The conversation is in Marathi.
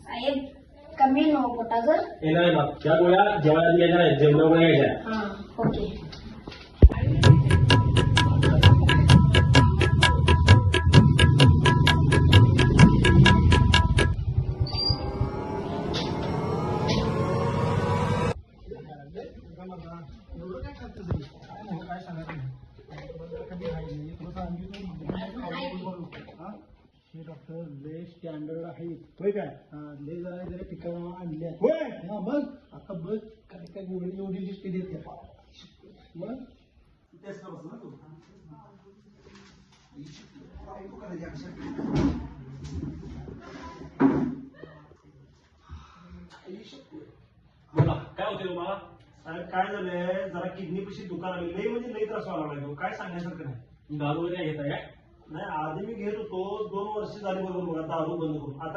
साहेब कमी नो पोटागर येणार मग त्या गोळ्या जेवायला आधी घ्यायच्या नाही, जेवणावर गोळ्या घ्यायच्या. हां ओके. डॉक्टर लय स्टँडर्ड आहे होय काय? लय जरा ठिकाणा आणल्या होय हा बघ आता बघ काय काय गोळी एवढी लिस्ट देते मग तेच ना बस ना तू बोला काय होते तुम्हाला? साहेब काय झालंय जरा किडनी पशी दुकान आली लई म्हणजे लई त्रास व्हायला लागला काय सांगण्यासारखं नाही. दारू वगैरे घेताय काय? नाही आधी मी घेत होतो 2 वर्ष झाली बरोबर बघा दारू बंद करून आता